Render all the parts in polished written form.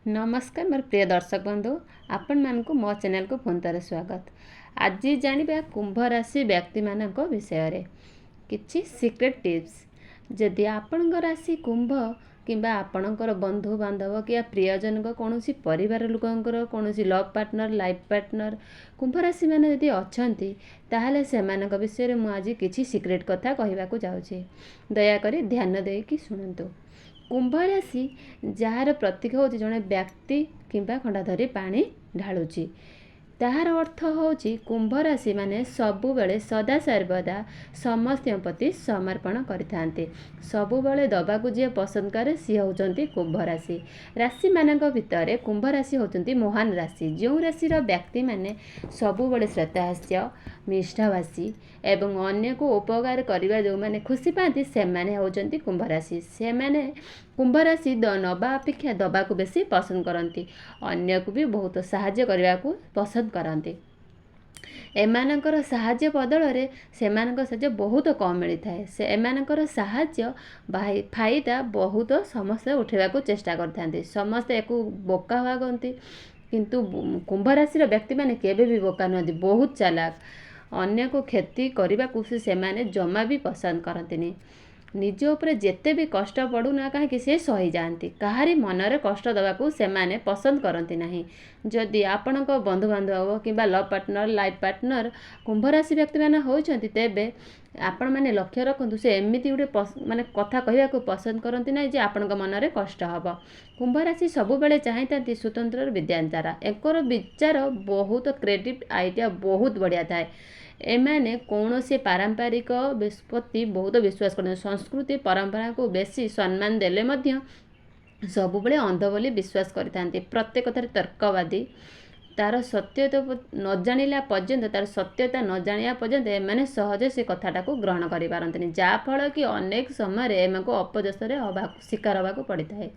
नमस्कार मोर प्रिय दर्शक बंधु आपण मानक मो चैनल को पुनः ଥରେ स्वागत। आज जानिबा कुंभ राशि व्यक्ति मानक विषय रे किछि सीक्रेट टिप्स। जदि आपणक राशि कुंभ किंबा आपणकर बंधु बांधव कि प्रियजन कौनसी परिवार लोकंकर कौनसी लव पार्टनर लाइफ पार्टनर कुंभ राशि माने यदि अछंती ताहले सेमानक विषय रे मु आज किछि सीक्रेट कथा कहबाकू जाउछि। दया करी ध्यान देकी सुनंतु। कुंभ राशि जार प्रतीक होची जड़े व्यक्ति किंबा खंडाधरी पानी ढालुची ताहार अर्थ होची कुंभ राशि माने सबु बेले सदा सर्वदा समस्त प्रति समर्पण करिथांते। सबु बेले दबाकू जे पसंद करे सी होचंती कुंभ राशि। राशि मानक भितर कुंभ राशि होचंती महान राशि। जो राशिर व्यक्ति माने सबु बेले श्रद्धाहास्य मिष्ठाभाषी एवं अन्य को उपकार करने जो मैंने खुशी पाती से माने होचंती कुंभ राशि। से माने कुंभ राशि नबा अपेक्षा दबा को बेसी पसंद करती। अन्य को भी बहुत साहाय्य करने को पसंद करती। एमानकर साहाय्य बदल रे सेमानकर साहाय्य बहुत कम मिलता है। से एमानकर साहाय्य फायदा बहुत समस्या उठेबा को चेष्टा करथांती। समस्त एको बोका भागंती किंतु कुंभ राशि व्यक्ति माने केबे भी बोका नदी बहुत चालाक। अन्य को क्षति करने को से माने जमा भी पसंद करती। निज उपरे जेते भी कष्ट पड़ूना कहीं से सही जाती। कहारी मनरे कष्ट देवाक से माने पसंद करती नहीं। जदि आपण बंधु बांधव कि लव पार्टनर लाइफ पार्टनर कुंभ राशि व्यक्ति मैंने होती तेबे आपण मैंने लक्ष्य रखु से एमती गोटे माने कथा कहवाक पसंद करती ना जे आपण मनरे कष्ट हम। कुंभ राशि सबु बेले चाहती स्वतंत्र विद्यांतारा एकर विचार बहुत क्रिएटिव आइडिया बहुत बढ़िया थाए। एमाने कौन से पारंपरिक प्रति बहुत विश्वास करते। संस्कृति परंपरा को बेसी सम्मान देले मध्य सब बेले अंध बोली विश्वास करते। प्रत्येक कथार तर्कवादी तार सत्यता न जानिला पर्यंत तार सत्यता न जानिया पर्यंत एमाने सहज से कथाटा को ग्रहण करि पारंतनी। जाफल कि अनेक समय एम को अपजस्तर शिकार होगा पड़ी था।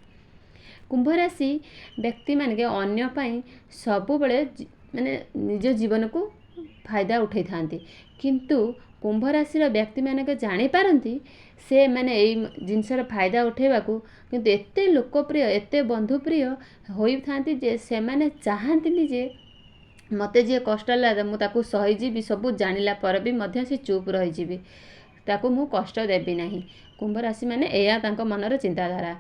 कुंभ राशि व्यक्ति मान के अन्य पाई सब बेले माने निज जीवन को फायदा उठे थांती। किंतु कुंभ राशि व्यक्ति मानक जानी पारंती से माने यही जिनसर फायदा उठेबा को किंतु एते लोकप्रिय एते बंधुप्रिय होई थांती जे से माने चाहंती जे मते जे कष्ट लगा मु ताकू सहीजीबी सब जानिला पर भी मध्य से चुप रहीजीबी ताकू मु कष्ट देबी नहीं। कुंभ राशि माने एया तांको मनर चिंताधारा।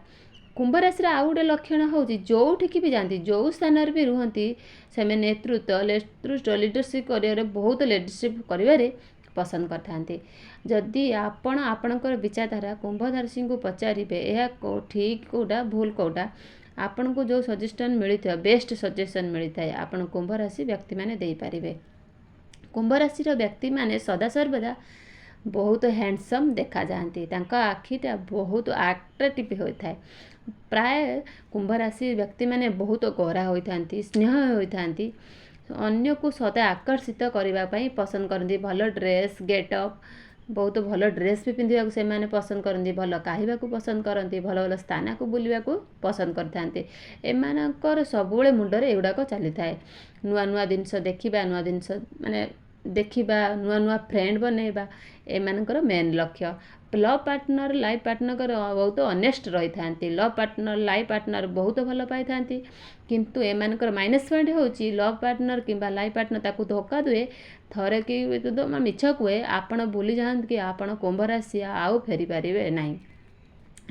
कुंभ राशि आउ गोटे लक्षण होची जो ठिकी भी जाती जो स्थान भी रुहती से नेतृत्व लीडरशिप कर बहुत लीडरशिप कर पसंद करते। जदि आपण आपणकर विचारधारा कुंभ राशि को पचारे यह ठीक कोटा भूल कोटा आपण को जो सजेशन मिलता बेस्ट सजेशन मिलता है आपण कुंभ राशि व्यक्ति माने दे पारिबे। कुंभ राशि व्यक्ति माने सदा सर्वदा बहुत हैंडसम देखा जाती। आखिटा बहुत अट्रैक्टिव होता है। प्राय कुंभ राशि व्यक्ति माने बहुत गोरा होती स्नेह होती अन्य को सदा आकर्षित करने पसंद करती। भल ड्रेस गेटअप बहुत भल ड्रेस भी पिंधा से माने पसंद करती। भल कहवा पसंद करती भल भल स्थान को बुलवा पसंद करते। एमानकर सबुले मुंडरे एगुड़ाक चली थाए। नुआ नुआ जिनस देखा नुआ जिनस माने देखा नुआ नुआ फ्रेंड बनैबा एमानकर मेन लक्ष्य। लव पार्टनर लाइफ पार्टनर बहुत अनेस्ट रही था। लव पार्टनर लाइफ पार्टनर बहुत भल पाई था किंतु एमानकर माइनस पॉइंट होची लव पार्टनर किंबा लाइफ पार्टनर ताकू धोखा दुए थरे कि मिछ कुए आपण भूली जाते कि आपण कुंभ राशि आउ फेरी पारे ना।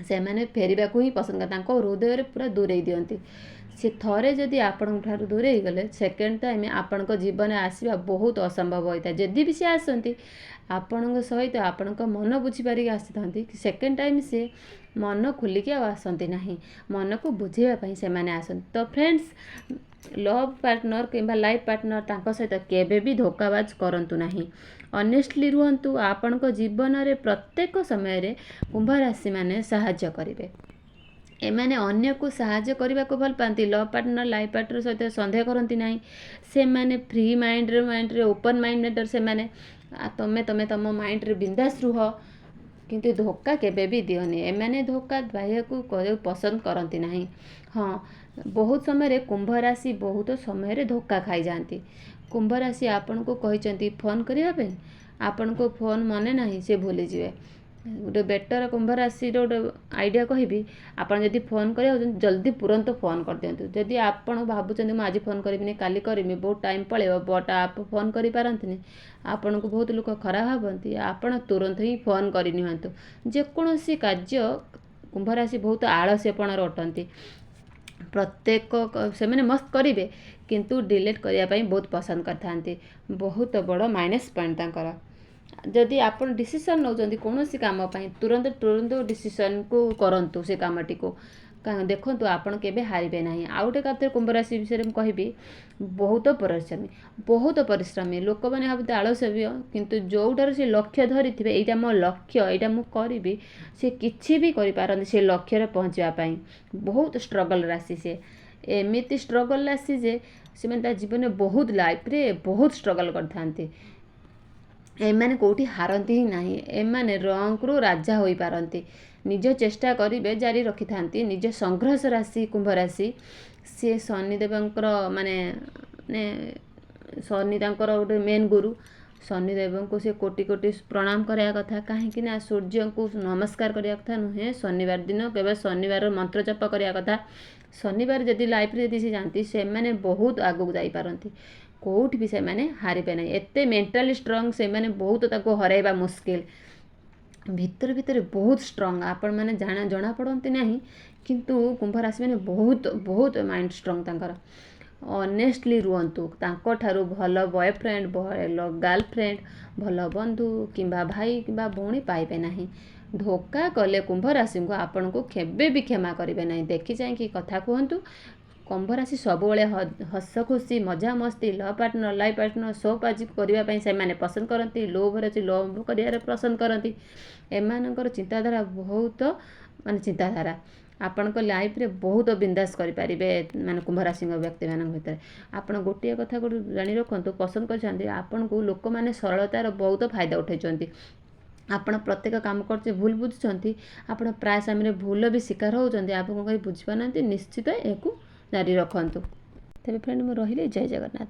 से मैंने फेरवा को ही पसंद कर हृदय पूरा दूरे दिंती। से थरे जदि आपण दूरे गले सेकेंड टाइम आपण जीवन आसवा बहुत असंभव होता है। जदि भी सी आसती आपण सहित आपण मन बुझीपारिक आसी था सेकेंड टाइम से मन खोलिकी आसती ना मन को बुझेवाई से मैंने आसती। तो फ्रेंड्स लव पार्टनर किंबा लाइफ पार्टनर तांको सहित केबे भी धोखाबाज करंतु नहीं। ऑनेस्टली रुहंतु। आपण जीवन रे प्रत्येक समय रे कुंभ राशि माने सहाय्य करिवे। एमाने अन्य को सहाय्य करने को भल पाती। लव पार्टनर लाइफ पार्टनर सहित सन्देह करती ना। से माने फ्री माइंड रे ओपन माइंडेड से माने तमे तमे तम माइंड रे बिंदास रुह किंतु धोखा केबे भी दियोनी। एमाने धोखा बाह्य को पसंद करती ना। हाँ बहुत समय कुंभ राशि बहुत समय धोखा खाई जाती। कुंभ राशि आपण को कहते फोन करने आपण को फोन मने ना से भूली जाए गोटे बेटर कुंभ राशि गोटे आइडिया कहबी आपन जदि फोन करिया जल्दी तुरंत फोन कर दियंतु जदि आपन भाबुचंदी आज फोन करिबिनी काली करिमी बहुत टाइम पळेबो बट आप फोन करि पारंतिनी आपन को बहुत लोक खराब भाबंती आपन तुरंत ही फोन करिनिहंतु जेकोसी कार्य कुंभ राशि बहुत आलस्यपण अटंती प्रत्येक से मैंने मस्त करेंगे किंतु डिलीट करने बहुत पसंद करते बहुत बड़ माइनस पॉइंट तांकर जदि आप डिसीजन नौ कौन काम तुरंत तुरंत डिसीजन को करंतु से कामटी को देखो आपड़ के हारे ना आउ गोटे कथा कुंभ राशि विषय में कहबी बहुत परिश्रमी लोक मैंने भावते आलस्य किंतु जोटार से लक्ष्य धरी थे यहाँ मो लक्ष्य यहाँ मुझे करी से किसी भी कर से लक्ष्य पहुँचापी बहुत स्ट्रगल राशि से एमती स्ट्रगल राशि जे से मैंने जीवन में बहुत लाइफ रे बहुत स्ट्रगल करते एमाने कोठी हारती ही नहीं एमाने रंग रु राजा हो पारती निज चेष्टा करेंगे जारी रखि था निज संघर्ष राशि कुंभ राशि सी शनिदेवंकर माने शनि गोटे मेन गुरु शनिदेव को से कोटि कोटि प्रणाम कराया कथा कहीं सूर्य को नमस्कार कराया कथा नुहे शनिवार दिन केवल शनिवार मंत्र जप कराया कथा शनिवार जदि लाइफ रे से जानती से मैंने बहुत आगू जापारती कोठी भी से मैंने हारे ना एत मेंटाली स्ट्रंग से मैंने बहुत ताको हरैबा मुस्किल भितर भितर बहुत स्ट्रंग आपण मैंने जना पड़ती ना किंतु कुंभ राशि मैंने बहुत बहुत माइंड स्ट्रंग तांकर ऑनेस्टली रुहतु ठारू भल बॉयफ्रेंड भल गर्लफ्रेंड भल बंधु किंबा भाई किंबा भौणी पाइबे ना धोखा कले कुंभ राशि को आपन को केबे भी क्षमा करेंगे ना देखी चाहिए कथा कहतु कुंभ राशि सब हस खुशी मजा मस्ती love partner life partner soap आज करने से पसंद करती लोभ राशि लोभ कर पसंद करती एमानकर चिंताधारा बहुत मान चिंताधारा आपण लाइफ रे बहुत बिंदास करें माने कुंभ राशि व्यक्ति मान भर आप गोटे कथा को जानी रखु पसंद कर आपन को लोक मैंने सरलतार बहुत फायदा उठाई आपण प्रत्येक काम करते भूल बुझुंट आप प्राय समय भूल भी शिकार होती आप कहीं बुझीपार निश्चित एक जारी रखु तेज फ्रेंड मुझे रही जय जगन्नाथ।